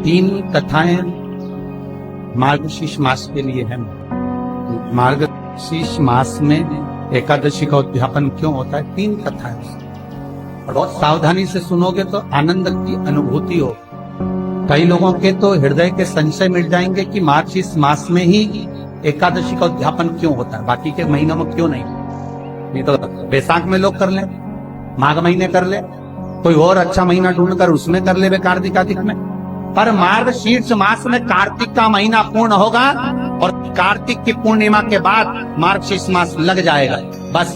तीन कथाएं मार्गशीर्ष मास के लिए है। मार्गशीर्ष मास में एकादशी का उद्यापन क्यों होता है, तीन कथाएं और बहुत सावधानी से सुनोगे तो आनंद की अनुभूति हो। कई लोगों के तो हृदय के संशय मिट जाएंगे कि मार्गशीर्ष मास में ही एकादशी का उद्यापन क्यों होता है, बाकी के महीनों में क्यों नहीं तो बैसाख में लोग कर ले, माघ महीने कर ले, कोई और अच्छा महीना ढूंढकर उसमें कर ले कार्तिक आदि में। पर मार्गशीर्ष मास में कार्तिक का महीना पूर्ण होगा और कार्तिक की पूर्णिमा के बाद मार्गशीर्ष मास लग जाएगा बस।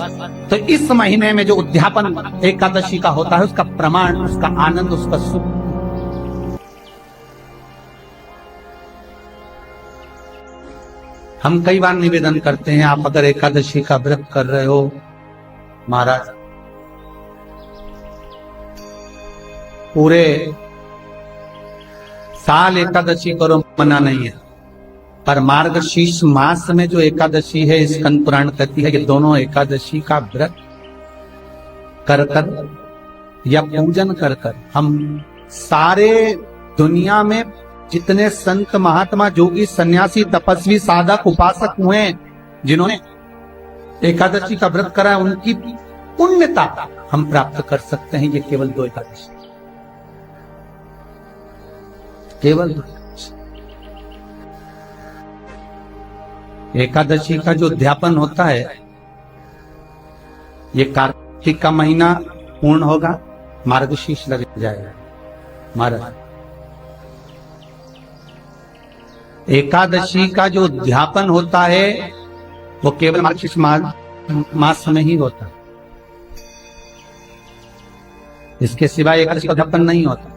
तो इस महीने में जो उद्यापन एकादशी का होता है, उसका प्रमाण, उसका आनंद, उसका सुख हम कई बार निवेदन करते हैं, आप अगर एकादशी का व्रत कर रहे हो महाराज, पूरे साल एकादशी करो, मना नहीं है, पर मार्गशीर्ष मास में जो एकादशी है, स्कंद पुराण कहती है कि दोनों एकादशी का व्रत कर कर या पूजन कर कर हम सारे दुनिया में जितने संत महात्मा योगी सन्यासी तपस्वी साधक उपासक हुए, जिन्होंने एकादशी का व्रत करा, उनकी पुण्यता हम प्राप्त कर सकते हैं। ये केवल दो एकादशी, केवल एकादशी का जो उद्यापन होता है, ये कार्तिक का महीना पूर्ण होगा, मार्गशीर्ष लग जाएगा महाराज। एकादशी का जो उद्यापन होता है वो केवल मार्गशीर्ष मास में ही होता है, इसके सिवाय एकादशी का उद्यापन नहीं होता।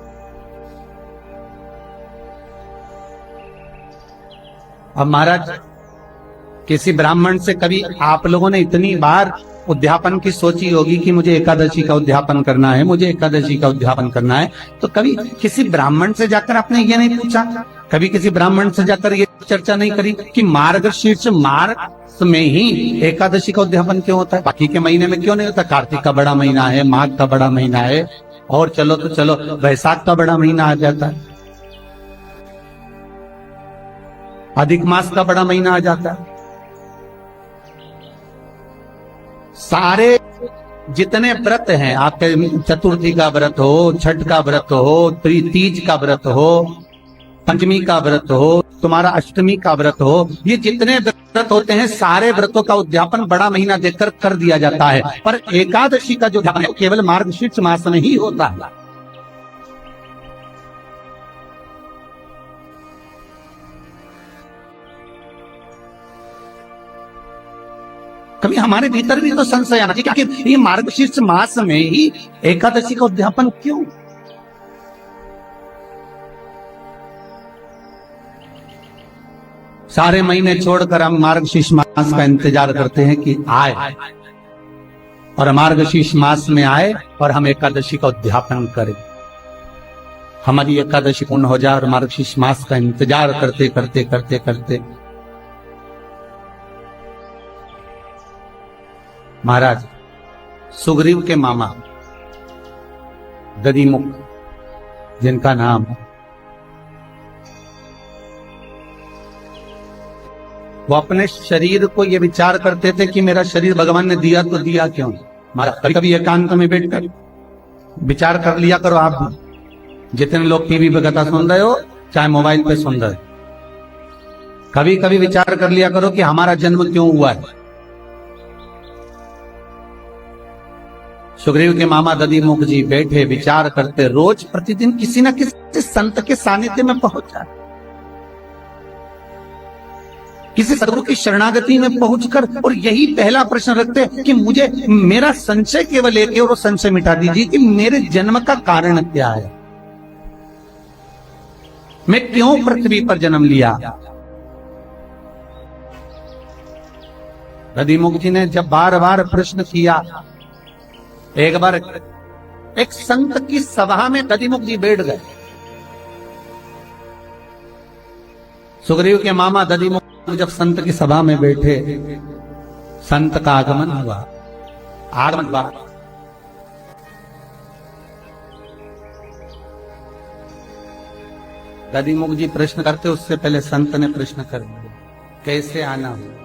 अब महाराज, किसी ब्राह्मण से कभी आप लोगों ने इतनी बार उद्यापन की सोची होगी कि मुझे एकादशी का उद्यापन करना है, मुझे एकादशी का उद्यापन करना है, तो कभी किसी ब्राह्मण से जाकर आपने ये नहीं पूछा, कभी किसी ब्राह्मण से जाकर ये चर्चा नहीं करी कि मार्गशीर्ष मास में ही एकादशी का उद्यापन क्यों होता है, बाकी के महीने में क्यों नहीं होता? कार्तिक का बड़ा महीना है, माघ का बड़ा महीना है, और चलो तो चलो बैसाख का बड़ा महीना आ जाता है, अधिक मास का बड़ा महीना आ जाता है। सारे जितने व्रत हैं आपके, चतुर्थी का व्रत हो, छठ का व्रत हो, तीज का व्रत हो, पंचमी का व्रत हो, तुम्हारा अष्टमी का व्रत हो, ये जितने व्रत होते हैं, सारे व्रतों का उद्यापन बड़ा महीना देखकर कर दिया जाता है। पर एकादशी का जो उद्यापन है केवल मार्गशीर्ष मास में ही होता है। कभी हमारे भीतर भी तो संशय आना चाहिए कि ये मार्गशीर्ष मास में ही एकादशी का उद्यापन क्यों? सारे महीने छोड़कर हम मार्गशीर्ष मास का इंतजार करते हैं कि आए, और मार्गशीर्ष मास में आए और हम एकादशी का उद्यापन करें, हमारी एकादशी पूर्ण हो जाए, और मार्गशीर्ष मास का इंतजार करते करते करते करते महाराज, सुग्रीव के मामा दधिमुख, जिनका नाम वो अपने शरीर को ये विचार करते थे कि मेरा शरीर भगवान ने दिया तो दिया क्यों? महाराज, कभी कभी एकांत में बैठकर विचार कर लिया करो। आप जितने लोग टीवी पे कथा सुन रहे हो, चाहे मोबाइल पे सुन रहे हो, कभी कभी विचार कर लिया करो कि हमारा जन्म क्यों हुआ है। सुग्रीव के मामा दधिमुख जी बैठे विचार करते, रोज प्रतिदिन किसी न किसी संत के सानिध्य में पहुंच जाते, किसी सदगुरु की शरणागति में पहुंचकर, और यही पहला प्रश्न रखते कि मुझे, मेरा संशय केवल एक है और वो संशय मिटा दीजिए कि मेरे जन्म का कारण क्या है, मैं क्यों पृथ्वी पर जन्म लिया। दधिमुख जी ने जब बार बार प्रश्न किया, एक बार एक संत की सभा में दधिमुख जी बैठ गए। सुग्रीव के मामा दधिमुख जब संत की सभा में बैठे, संत का आगमन हुआ। दधिमुख जी प्रश्न करते उससे पहले संत ने प्रश्न कर दिया, कैसे आना हुआ।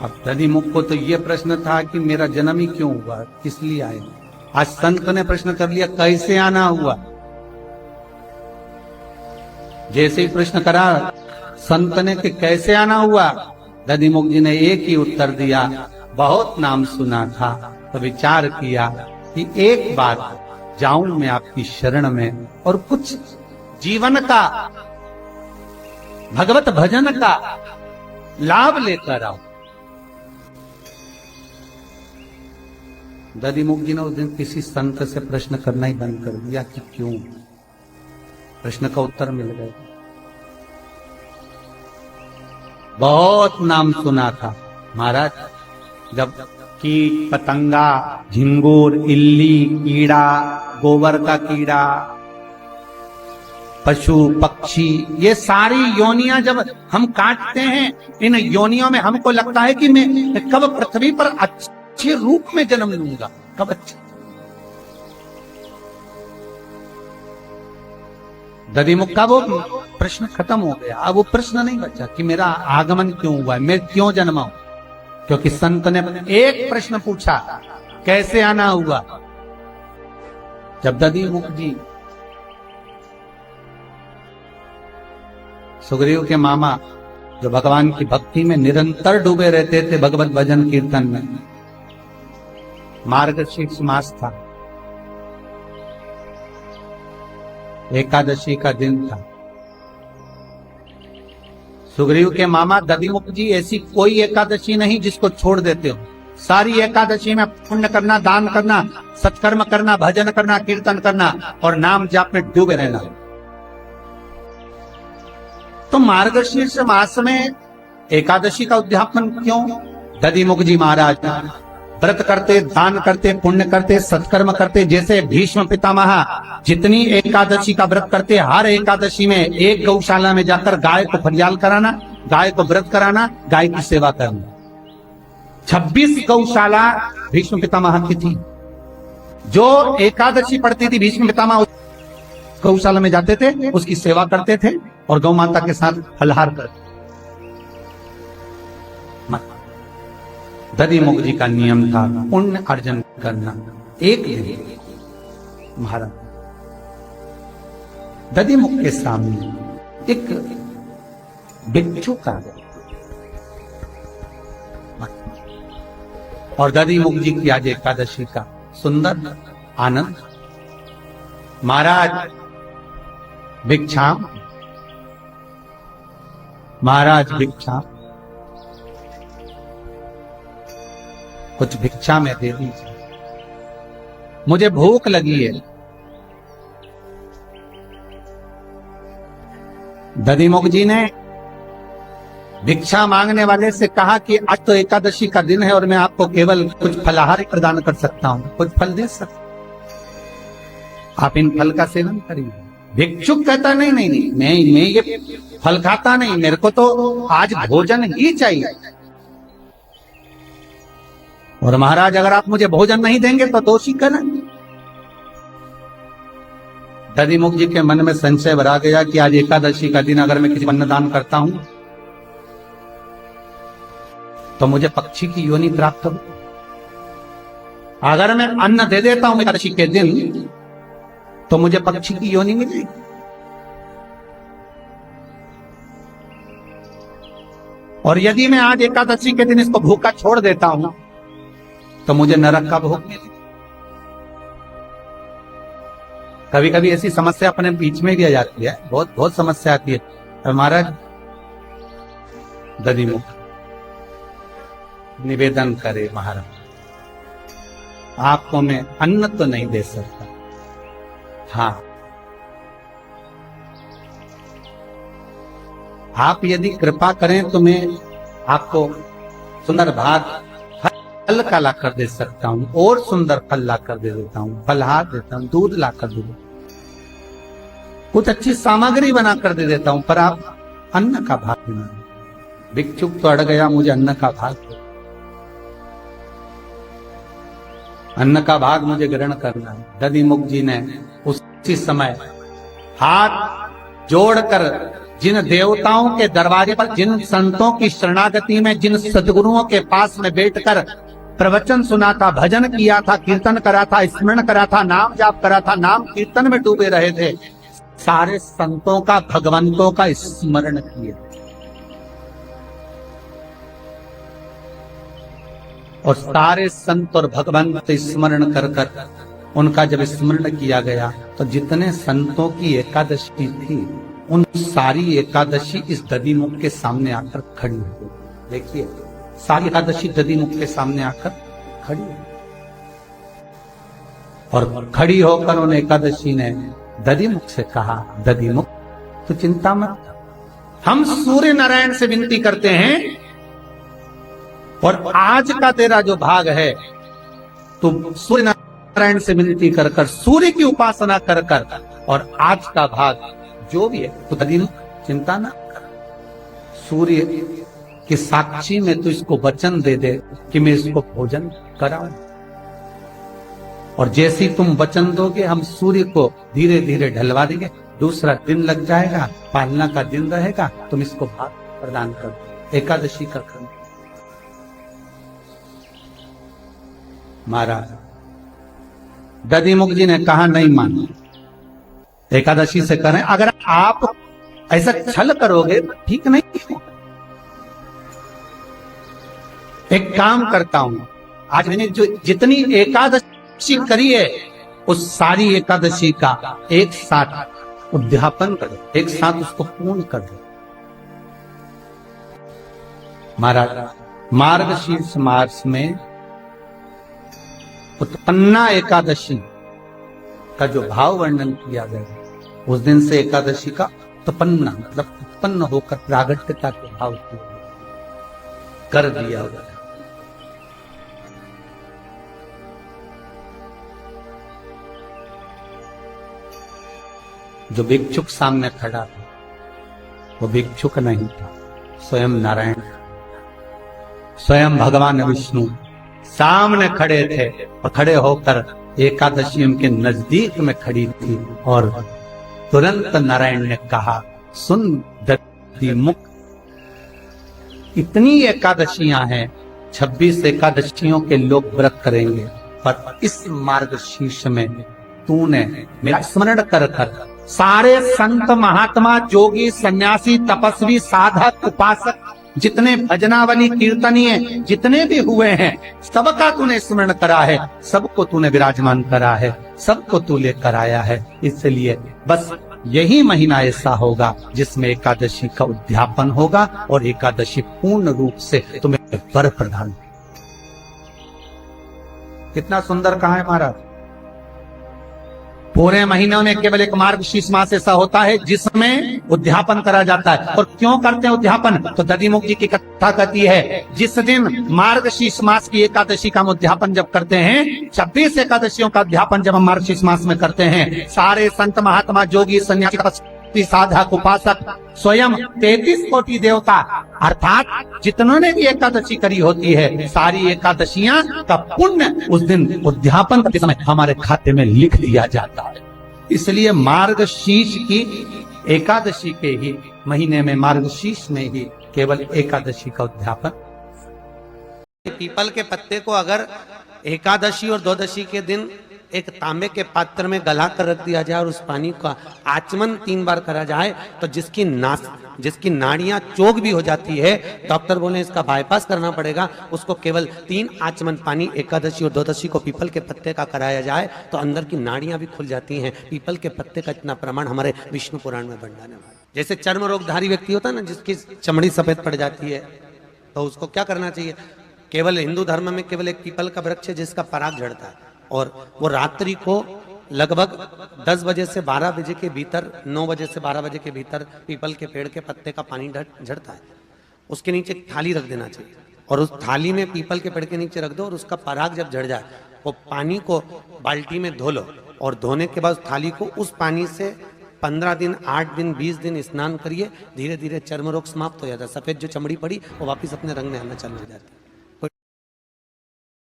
अब दधिमुख को तो ये प्रश्न था कि मेरा जन्म ही क्यों हुआ, किस लिए आए। आज संत ने प्रश्न कर लिया, कैसे आना हुआ। जैसे ही प्रश्न करा संत ने कि कैसे आना हुआ, दधिमुख जी ने एक ही उत्तर दिया, बहुत नाम सुना था तो विचार किया कि एक बार जाऊं मैं आपकी शरण में और कुछ जीवन का भगवत भजन का लाभ लेकर आऊं। दधिमुख जी ने उस दिन किसी संत से प्रश्न करना ही बंद कर दिया कि क्यों। प्रश्न का उत्तर मिल गया। बहुत नाम सुना था महाराज, जब कीट पतंगा, झिंगुर, इल्ली, कीड़ा, गोबर का कीड़ा, पशु पक्षी, ये सारी योनियां जब हम काटते हैं, इन योनियों में हमको लगता है कि मैं कब पृथ्वी पर अच्छे रूप में जन्म लूंगा, कब अच्छे। दधिमुख का वो प्रश्न खत्म हो गया। अब वो प्रश्न नहीं बचा कि मेरा आगमन क्यों हुआ है, मैं क्यों जन्मा हूं, क्योंकि संत ने एक प्रश्न पूछा, कैसे आना हुआ। जब दधिमुख जी सुग्रीव के मामा जो भगवान की भक्ति में निरंतर डूबे रहते थे, भगवत भजन कीर्तन में, मार्गशीर्ष मास था, एकादशी का दिन था। सुग्रीव के मामा दधिमुख जी ऐसी कोई एकादशी नहीं जिसको छोड़ देते हो, सारी एकादशी में पुण्य करना, दान करना, सत्कर्म करना, भजन करना, कीर्तन करना और नाम जाप में डूबे रहना। तो मार्गशीर्ष मास में एकादशी का उद्यापन क्यों? दधिमुख जी महाराज व्रत करते, दान करते, पुण्य करते, सत्कर्म करते। जैसे भीष्म पितामह जितनी एकादशी का व्रत करते, हर एकादशी में एक गौशाला में जाकर गाय को फरियाल कराना, गाय को व्रत कराना, गाय की सेवा करना। 26 गौशाला भीष्म पितामह की थी। जो एकादशी पड़ती थी भीष्म पितामह गौशाला में जाते थे, उसकी सेवा करते थे और गौ माता के साथ फलहार करते। दधिमुख जी का नियम था पुण्य अर्जन करना। एक दिन महाराज दधिमुख के सामने एक बिच्छू का और दधिमुख जी की आज एकादशी का सुंदर आनंद। महाराज भिक्षाम, महाराज भिक्षाम, कुछ भिक्षा में दे दीजिए, मुझे भूख लगी है। दधिमुख जी ने भिक्षा मांगने वाले से कहा कि आज तो एकादशी का दिन है और मैं आपको केवल कुछ फलाहार प्रदान कर सकता हूं, कुछ फल दे सकता, आप इन फल का सेवन करिए। भिक्षुक कहता नहीं नहीं नहीं, मैं ये फल खाता नहीं, मेरे को तो आज भोजन ही चाहिए। और महाराज अगर आप मुझे भोजन नहीं देंगे तो दोषी करें। दधिमुख जी के मन में संशय भरा गया कि आज एकादशी का दिन अगर मैं किसी अन्न दान करता हूं तो मुझे पक्षी की योनि प्राप्त हो। अगर मैं अन्न दे देता हूं एकादशी के दिन तो मुझे पक्षी की योनि मिलेगी। और यदि मैं आज एकादशी के दिन इसको भूखा छोड़ देता हूं तो मुझे नरक का भोग मिलेगा। कभी कभी ऐसी समस्या अपने बीच में भी आ जाती है, बहुत बहुत समस्या आती है। हमारा दधिमुख निवेदन करे, महाराज आपको मैं अन्न तो नहीं दे सकता, हाँ आप यदि कृपा करें तो मैं आपको सुंदर भात फल का ला कर दे सकता हूं, और सुंदर फल ला कर दे देता हूं, फलहार देता हूं, दूध ला कर दे देता हूं, कुछ अच्छी सामग्री बना कर दे देता हूं, पर आप अन्न का भाग देना। भिक्षुक तो अड़ गया, मुझे अन्न का भाग दो, अन्न का भाग मुझे ग्रहण करना है। दधिमुख जी ने उसी समय हाथ जोड़कर जिन देवताओं के दरवाजे पर, जिन संतों की शरणागति में, जिन सदगुरुओं के पास में बैठकर प्रवचन सुना था, भजन किया था, कीर्तन करा था, स्मरण करा था, नाम जाप करा था, नाम कीर्तन में डूबे रहे थे, सारे संतों का, भगवंतों का स्मरण किया। और सारे संत और भगवंत स्मरण कर कर उनका जब स्मरण किया गया तो जितने संतों की एकादशी थी उन सारी एकादशी इस दधिमुख के सामने आकर खड़ी हो। देखिए, सारी एकादशी दधिमुख के सामने आकर खड़ी हो। और खड़ी होकर उन एकादशी ने दधिमुख से कहा, दधिमुख तो चिंता मत, हम सूर्य नारायण से विनती करते हैं और आज का तेरा जो भाग है तुम सूर्य नारायण से विनती कर कर, सूर्य की उपासना कर कर, और आज का भाग जो भी है तो दधिमुख चिंता ना कर, सूर्य की साक्षी में तू इसको वचन दे दे कि मैं इसको भोजन कराऊं। और जैसे ही तुम वचन दोगे हम सूर्य को धीरे धीरे ढलवा देंगे, दूसरा दिन लग जाएगा, पालना का दिन रहेगा, तुम इसको भाग प्रदान कर दो, एकादशी का कर। महाराज दधिमुख जी ने कहा नहीं मानो, एकादशी से करें, अगर आप ऐसा छल करोगे तो ठीक नहीं हो। एक काम करता हूं, आज मैंने जो जितनी एकादशी करी है उस सारी एकादशी का एक साथ उद्यापन कर दो, एक साथ उसको पूर्ण कर दो। महाराज मार्गशीर्ष मास में उत्पन्ना एकादशी का जो भाव वर्णन किया गया, उस दिन से एकादशी का उत्पन्ना मतलब उत्पन्न होकर प्रागट्यता के भाव को कर दिया गया। जो भिक्षुक सामने खड़ा था वो भिक्षुक नहीं था, स्वयं नारायण, स्वयं भगवान विष्णु सामने खड़े थे और खड़े होकर एकादशी उनके नजदीक में खड़ी थी। और तुरंत नारायण ने कहा, सुन दधिमुख, इतनी एकादशियां हैं, 26 एकादशियों के लोग व्रत करेंगे, पर इस मार्गशीर्ष में तूने मेरा स्मरण कर कर सारे संत महात्मा जोगी सन्यासी तपस्वी साधक उपासक जितने भजनावली कीर्तनीय जितने भी हुए हैं सबका तूने स्मरण करा है, सबको तूने विराजमान करा है, सबको तू लेकर आया है। इसलिए बस यही महीना ऐसा होगा जिसमें एकादशी का उद्यापन होगा और एकादशी पूर्ण रूप से तुम्हें वर प्रदान। कितना सुंदर कहा है महाराज। पूरे महीनों में केवल एक मार्गशीर्ष मास ऐसा होता है जिसमें उद्यापन करा जाता है। और क्यों करते हैं उद्यापन? तो दधिमुख जी की कथा कहती है, जिस दिन मार्गशीर्ष मास की एकादशी का हम उद्यापन जब करते हैं, 26 एकादशियों का उद्यापन जब हम मार्गशीर्ष मास में करते हैं, सारे संत महात्मा जोगी सन्यासी साधक उपासक स्वयं 33 कोटि देवता अर्थात जितनों ने भी एकादशी करी होती है, सारी एकादशियां का पुण्य उस दिन उद्यापन के समय हमारे खाते में लिख दिया जाता है। इसलिए मार्गशीर्ष की एकादशी के ही महीने में, मार्गशीर्ष में ही केवल एकादशी का उद्यापन। पीपल के पत्ते को अगर एकादशी और द्वादशी के दिन एक तांबे के पात्र में गला कर रख दिया जाए और उस पानी का आचमन 3 बार करा जाए तो जिसकी नाड़ियां चोक भी हो जाती है, डॉक्टर बोले इसका बाईपास करना पड़ेगा, उसको केवल 3 आचमन पानी एकादशी और द्वादशी को पीपल के पत्ते का कराया जाए तो अंदर की नाड़ियां भी खुल जाती हैं। पीपल के पत्ते का इतना प्रमाण हमारे विष्णु पुराण में वर्णन है। जैसे चर्म रोगधारी व्यक्ति होता है ना, जिसकी चमड़ी सफेद पड़ जाती है, तो उसको क्या करना चाहिए? केवल हिंदू धर्म में केवल एक पीपल का वृक्ष है जिसका पराग झड़ता है और वो रात्रि को लगभग 10 बजे से 12 बजे के भीतर, 9 बजे से 12 बजे के भीतर पीपल के पेड़ के पत्ते का पानी झड़ता है। उसके नीचे एक थाली रख देना चाहिए और उस थाली में पीपल के पेड़ के नीचे रख दो और उसका पराग जब झड़ जाए वो पानी को बाल्टी में धो लो और धोने के बाद थाली को उस पानी से 15 दिन, 8 दिन, 20 दिन स्नान करिए। धीरे धीरे चर्म रोग समाप्त हो जाता है। सफेद जो चमड़ी पड़ी वो वापिस अपने रंग में आना चालू हो जाता है।